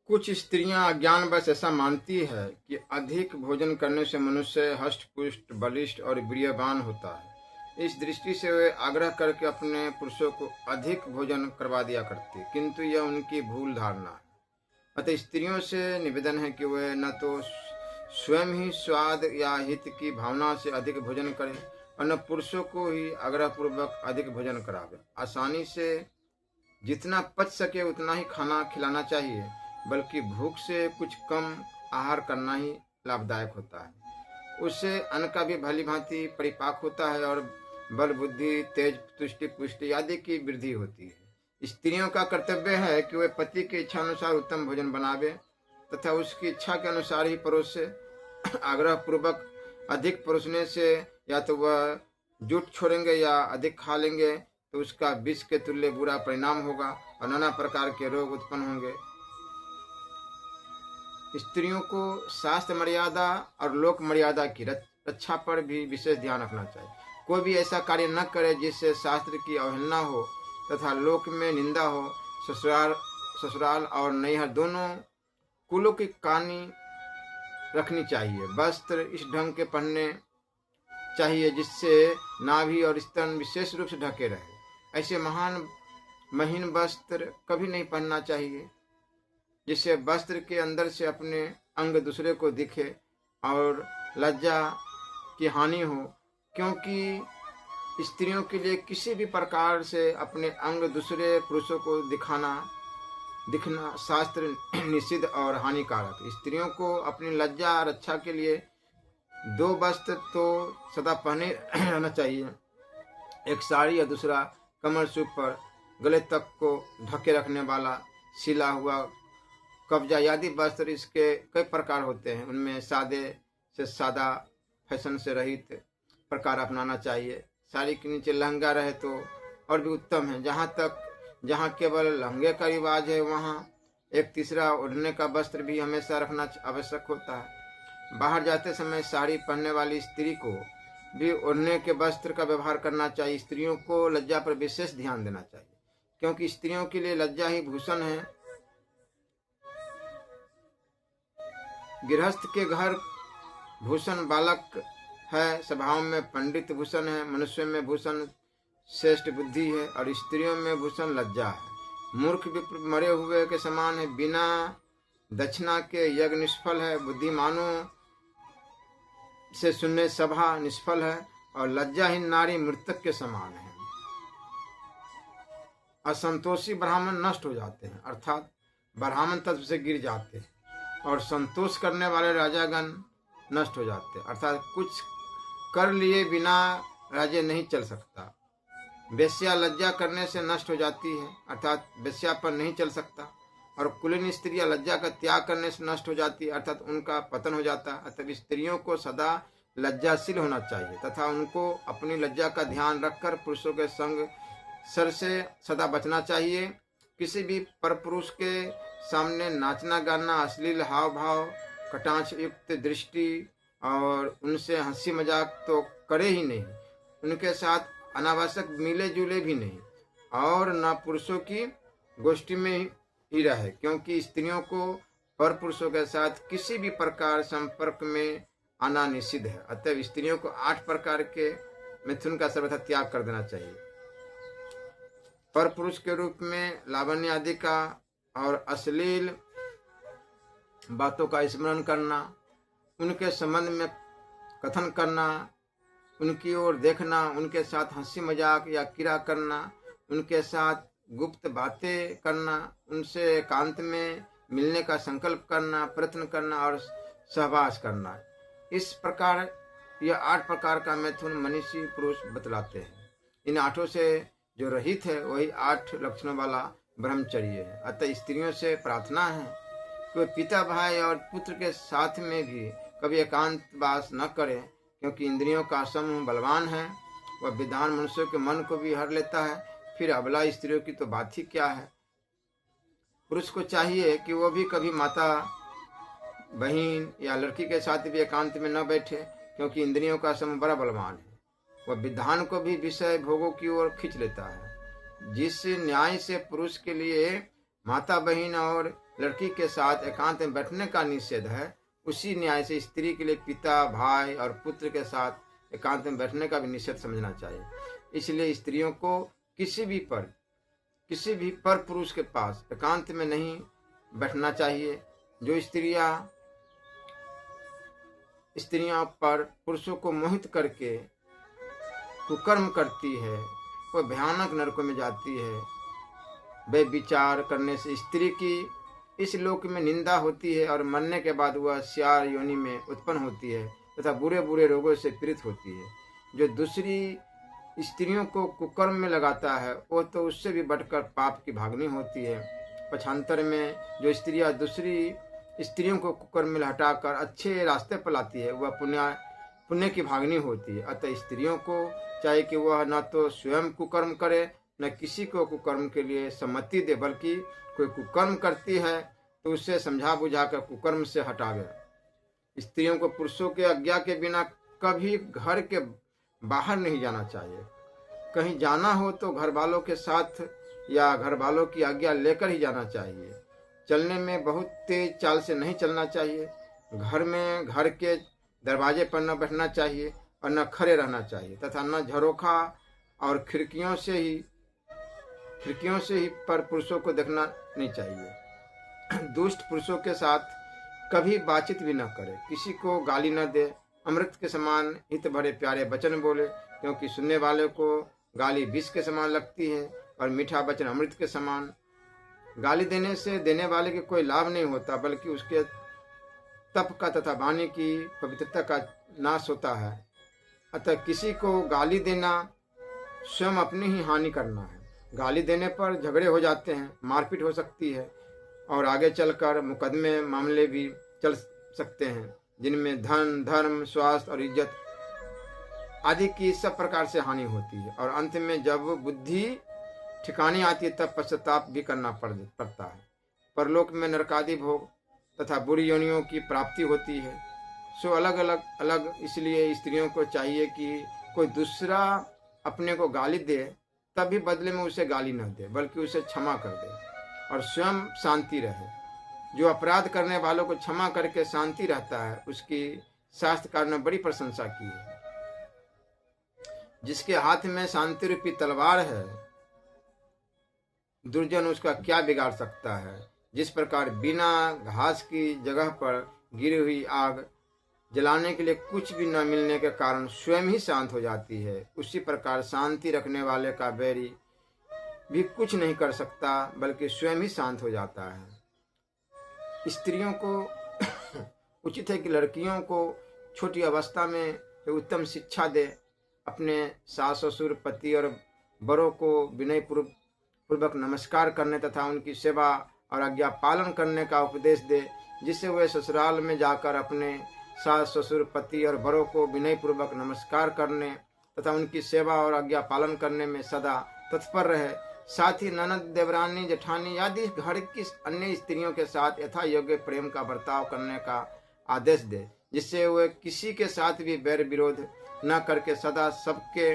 कुछ स्त्रियां अज्ञानवश ऐसा मानती है कि अधिक भोजन करने से मनुष्य हष्ट-पुष्ट, बलिष्ठ और वीर्यवान होता है। इस दृष्टि से वे आग्रह करके अपने पुरुषों को अधिक भोजन करवा दिया करती, किंतु यह उनकी भूल धारणा है। अतः स्त्रियों से निवेदन है कि वे न तो स्वयं ही स्वाद या हित की भावना से अधिक भोजन करें और न पुरुषों को ही आग्रह पूर्वक अधिक भोजन करावे। आसानी से जितना पच सके उतना ही खाना खिलाना चाहिए, बल्कि भूख से कुछ कम आहार करना ही लाभदायक होता है। उससे अन्न का भी भली भांति परिपाक होता है और बल, बुद्धि, तेज, तुष्टि, पुष्टि आदि की वृद्धि होती है। स्त्रियों का कर्तव्य है कि वे पति की इच्छा अनुसार उत्तम भोजन बनावे तथा उसकी इच्छा के अनुसार ही परोसे। आग्रह पूर्वक अधिक परोसने से या तो वह जुट छोड़ेंगे या अधिक खा लेंगे तो उसका विष के तुल्य बुरा परिणाम होगा और नाना प्रकार के रोग उत्पन्न होंगे। स्त्रियों को शास्त्र मर्यादा और लोक मर्यादा की रक्षा पर भी विशेष ध्यान रखना चाहिए। कोई भी ऐसा कार्य न करे जिससे शास्त्र की अवहेलना हो तथा लोक में निंदा हो। ससुराल और नैहर दोनों कुलों की कहानी रखनी चाहिए। वस्त्र इस ढंग के पहनने चाहिए जिससे नाभि और स्तन विशेष रूप से ढके रहे। ऐसे महीन वस्त्र कभी नहीं पहनना चाहिए जिससे वस्त्र के अंदर से अपने अंग दूसरे को दिखे और लज्जा की हानि हो, क्योंकि स्त्रियों के लिए किसी भी प्रकार से अपने अंग दूसरे पुरुषों को दिखना शास्त्र निषिद्ध और हानिकारक। स्त्रियों को अपनी लज्जा रक्षा के लिए दो वस्त्र तो सदा पहने रहना चाहिए, एक साड़ी या दूसरा कमर सूप पर गले तक को ढके रखने वाला सिला हुआ कब्जा आदि वस्त्र। इसके कई प्रकार होते हैं, उनमें सादे से सादा, फैशन से रहित प्रकार अपनाना चाहिए। साड़ी के नीचे लहंगा रहे तो और भी उत्तम है। जहाँ केवल लहंगे का रिवाज है वहाँ एक तीसरा ओढ़ने का वस्त्र भी हमेशा रखना आवश्यक होता है। बाहर जाते समय साड़ी पहनने वाली स्त्री को भी ओढ़ने के वस्त्र का व्यवहार करना चाहिए। स्त्रियों को लज्जा पर विशेष ध्यान देना चाहिए, क्योंकि स्त्रियों के लिए लज्जा ही भूषण है। गृहस्थ के घर भूषण बालक है, स्वभाव में पंडित भूषण है, मनुष्य में भूषण श्रेष्ठ बुद्धि है और स्त्रियों में भूषण लज्जा है। मूर्ख मरे हुए के समान है, बिना दक्षिणा के यज्ञ निष्फल है, बुद्धिमानों से सुनने सभा निष्फल है और लज्जाहीन नारी मृतक के समान है। असंतोषी ब्राह्मण नष्ट हो जाते हैं, अर्थात ब्राह्मण तत्व से गिर जाते हैं, और संतोष करने वाले राजागण नष्ट हो जाते हैं, अर्थात कुछ कर लिए बिना राज्य नहीं चल सकता। वेश्या लज्जा करने से नष्ट हो जाती है, अर्थात वेश्या पर नहीं चल सकता। और कुलीन स्त्रियां लज्जा का त्याग करने से नष्ट हो जाती है, अर्थात उनका पतन हो जाता है। अतः स्त्रियों को सदा लज्जाशील होना चाहिए तथा उनको अपनी लज्जा का ध्यान रखकर पुरुषों के संग सर से सदा बचना चाहिए। किसी भी परपुरुष के सामने नाचना गाना, अश्लील हाव भाव, कटाक्ष युक्त दृष्टि और उनसे हंसी मजाक तो करे ही नहीं, उनके साथ अनावश्यक मिले जुले भी नहीं और न पुरुषों की गोष्ठी में ही रहे, क्योंकि स्त्रियों को पर पुरुषों के साथ किसी भी प्रकार संपर्क में आना निषिद्ध है। अतः स्त्रियों को 8 प्रकार के मिथुन का सर्वथा त्याग कर देना चाहिए। पर पुरुष के रूप में लावण्य आदि का और अश्लील बातों का स्मरण करना, उनके संबंध में कथन करना, उनकी ओर देखना, उनके साथ हंसी मजाक या किरा करना, उनके साथ गुप्त बातें करना, उनसे एकांत में मिलने का संकल्प करना, प्रयत्न करना और सहवास करना। इस प्रकार यह 8 प्रकार का मैथुन मनीषी पुरुष बतलाते हैं। इन 8 से जो रहित है वही 8 लक्षणों वाला ब्रह्मचर्य है। अतः स्त्रियों से प्रार्थना है कि वे पिता, भाई और पुत्र के साथ में भी कभी एकांत वास न करें, क्योंकि इंद्रियों का समूह बलवान है। वह विधान मनुष्य के मन को भी हर लेता है, फिर अबला स्त्रियों की तो बात ही क्या है। पुरुष को चाहिए कि वो भी कभी माता, बहन या लड़की के साथ भी एकांत में न बैठे, क्योंकि इंद्रियों का समूह बड़ा बलवान है। वह विधान को भी विषय भोगों की ओर खींच लेता है। जिस न्याय से पुरुष के लिए माता बहन और लड़की के साथ एकांत में बैठने का निषेध है, उसी न्याय से स्त्री के लिए पिता, भाई और पुत्र के साथ एकांत में बैठने का भी निषेध समझना चाहिए। इसलिए स्त्रियों को किसी भी पर पुरुष के पास एकांत में नहीं बैठना चाहिए। जो स्त्रियां पर पुरुषों को मोहित करके कुकर्म करती है, वह भयानक नरकों में जाती है। वे विचार करने से स्त्री की इस लोक में निंदा होती है और मरने के बाद वह श्यार योनि में उत्पन्न होती है तथा बुरे बुरे रोगों से पीड़ित होती है। जो दूसरी स्त्रियों को कुकर्म में लगाता है, वो तो उससे भी बढ़कर पाप की भागनी होती है। पक्षांतर में जो स्त्रियां दूसरी स्त्रियों को कुकर्म में हटाकर अच्छे रास्ते पर लाती है, वह पुण्य की भागनी होती है। अतः स्त्रियों को चाहे कि वह न तो स्वयं कुकर्म करे, न किसी को कुकर्म के लिए सम्मति दे, बल्कि कोई कुकर्म करती है तो उसे समझा बुझा कर कुकर्म से हटावे। स्त्रियों को पुरुषों के आज्ञा के बिना कभी घर के बाहर नहीं जाना चाहिए। कहीं जाना हो तो घर वालों के साथ या घर वालों की आज्ञा लेकर ही जाना चाहिए। चलने में बहुत तेज चाल से नहीं चलना चाहिए। घर में घर के दरवाजे पर न बैठना चाहिए और न खड़े रहना चाहिए तथा न झरोखा और खिड़कियों से ही पर पुरुषों को देखना नहीं चाहिए। दुष्ट पुरुषों के साथ कभी बातचीत भी न करे। किसी को गाली न दे। अमृत के समान हित भरे प्यारे वचन बोले, क्योंकि सुनने वाले को गाली विष के समान लगती है और मीठा वचन अमृत के समान। गाली देने से देने वाले के कोई लाभ नहीं होता, बल्कि उसके तप का तथा वाणी की पवित्रता का नाश होता है। अतः किसी को गाली देना स्वयं अपनी ही हानि करना है। गाली देने पर झगड़े हो जाते हैं, मारपीट हो सकती है और आगे चलकर मुकदमे मामले भी चल सकते हैं, जिनमें धन, धर्म, स्वास्थ्य और इज्जत आदि की सब प्रकार से हानि होती है। और अंत में जब बुद्धि ठिकाने आती है तब पश्चाताप भी करना पड़ता है। परलोक में नरकादि भोग तथा बुरी योनियों की प्राप्ति होती है। सो अलग इसलिए स्त्रियों को चाहिए कि कोई दूसरा अपने को गाली दे तब भी बदले में उसे गाली न दे, बल्कि उसे क्षमा कर दे और स्वयं शांति रहे। जो अपराध करने वालों को क्षमा करके शांति रहता है, उसकी शास्त्रकार ने बड़ी प्रशंसा की है। जिसके हाथ में शांति रूपी तलवार है, दुर्जन उसका क्या बिगाड़ सकता है। जिस प्रकार बिना घास की जगह पर गिरी हुई आग जलाने के लिए कुछ भी न मिलने के कारण स्वयं ही शांत हो जाती है, उसी प्रकार शांति रखने वाले का बैरी भी कुछ नहीं कर सकता, बल्कि स्वयं ही शांत हो जाता है। स्त्रियों को उचित है कि लड़कियों को छोटी अवस्था में उत्तम शिक्षा दे, अपने सास ससुर, पति और बड़ों को विनय पूर्वक नमस्कार करने तथा उनकी सेवा और आज्ञा पालन करने का उपदेश दे, जिससे वे ससुराल में जाकर अपने सास ससुर, पति और बड़ों को विनय पूर्वक नमस्कार करने तथा उनकी सेवा और आज्ञा पालन करने में सदा तत्पर रहे। साथ ही ननद, देवरानी, जेठानी आदि घर की अन्य स्त्रियों के साथ यथा योग्य प्रेम का बर्ताव करने का आदेश दे, जिससे वे किसी के साथ भी बैर विरोध न करके सदा सबके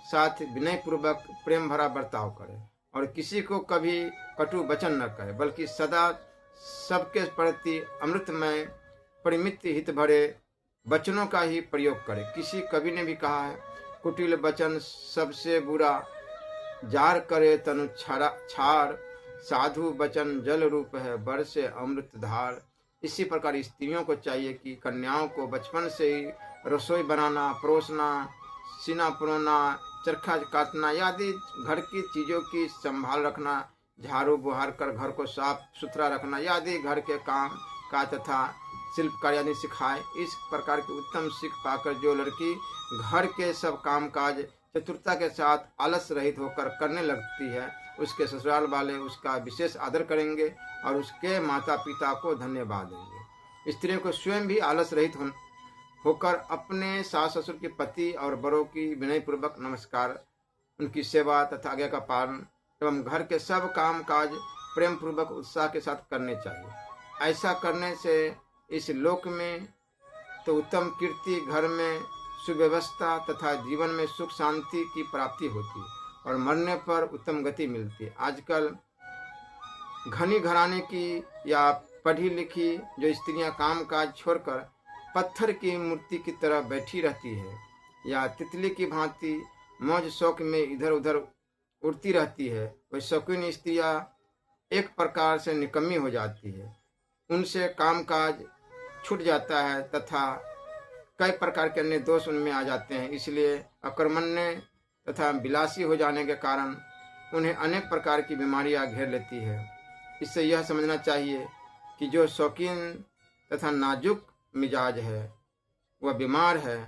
साथ विनय पूर्वक प्रेम भरा बर्ताव करे और किसी को कभी कटु वचन न कहे, बल्कि सदा सबके प्रति अमृतमय परिमित हित भरे वचनों का ही प्रयोग करे। किसी कवि ने भी कहा है, कुटिल वचन सबसे बुरा, जार करे तनु छार, साधु वचन जल रूप है, बरसे अमृत धार। इसी प्रकार स्त्रियों को चाहिए कि कन्याओं को बचपन से ही रसोई बनाना, परोसना, सीना पुरोना, चरखा काटना आदि घर की चीजों की संभाल रखना, झाड़ू बुहार कर घर को साफ सुथरा रखना आदि घर के काम का तथा शिल्प कार्य आदि सिखाए। इस प्रकार की उत्तम सीख पाकर जो लड़की घर के सब काम काज चतुरता के साथ आलस रहित होकर करने लगती है, उसके ससुराल वाले उसका विशेष आदर करेंगे और उसके माता पिता को धन्यवाद देंगे। स्त्रियों को स्वयं भी आलस रहित होकर अपने सास ससुर के पति और बड़ों की विनय पूर्वक नमस्कार, उनकी सेवा तथा आज्ञा का पालन एवं घर के सब काम काज प्रेम पूर्वक उत्साह के साथ करने चाहिए। ऐसा करने से इस लोक में तो उत्तम कीर्ति, घर में सुव्यवस्था तथा जीवन में सुख शांति की प्राप्ति होती है और मरने पर उत्तम गति मिलती है। आजकल घनी घराने की या पढ़ी लिखी जो स्त्रियां कामकाज छोड़कर पत्थर की मूर्ति की तरह बैठी रहती है या तितली की भांति मौज शौक में इधर उधर उड़ती रहती है, वह शौकीन स्त्रियां एक प्रकार से निकम्मी हो जाती है। उनसे कामकाज छूट जाता है तथा कई प्रकार के अन्य दोष उनमें आ जाते हैं। इसलिए अकर्मण्य तथा विलासी हो जाने के कारण उन्हें अनेक प्रकार की बीमारियां घेर लेती है। इससे यह समझना चाहिए कि जो शौकीन तथा नाजुक मिजाज है वह बीमार है।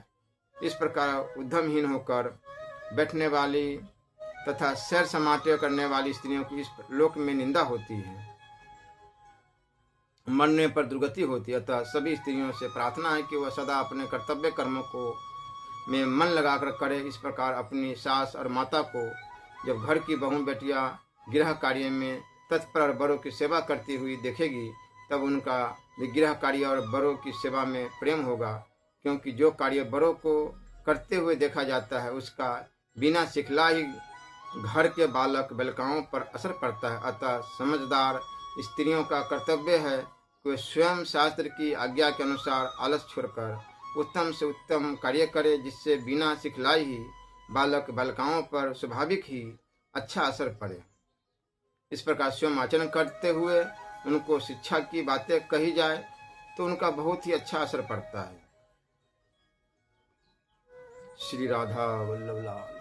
इस प्रकार उद्यमहीन होकर बैठने वाली तथा सैर समाटे करने वाली स्त्रियों की इस लोक में निंदा होती है, मरने पर दुर्गति होती है। अतः सभी स्त्रियों से प्रार्थना है कि वह सदा अपने कर्तव्य कर्मों को में मन लगाकर करे। इस प्रकार अपनी सास और माता को जब घर की बहू बेटियां गृह कार्य में तत्पर और बड़ों की सेवा करती हुई देखेगी तब उनका गृह कार्य और बड़ों की सेवा में प्रेम होगा, क्योंकि जो कार्य बड़ों को करते हुए देखा जाता है उसका बिना सिखलाई घर के बालक बालिकाओं पर असर पड़ता है। अतः समझदार स्त्रियों का कर्तव्य है कि वे स्वयं शास्त्र की आज्ञा के अनुसार आलस छोड़कर उत्तम से उत्तम कार्य करे, जिससे बिना सिखलाई ही बालक बालिकाओं पर स्वाभाविक ही अच्छा असर पड़े। इस प्रकार स्वयं आचरण करते हुए उनको शिक्षा की बातें कही जाए तो उनका बहुत ही अच्छा असर पड़ता है। श्री राधा वल्लभ लाल।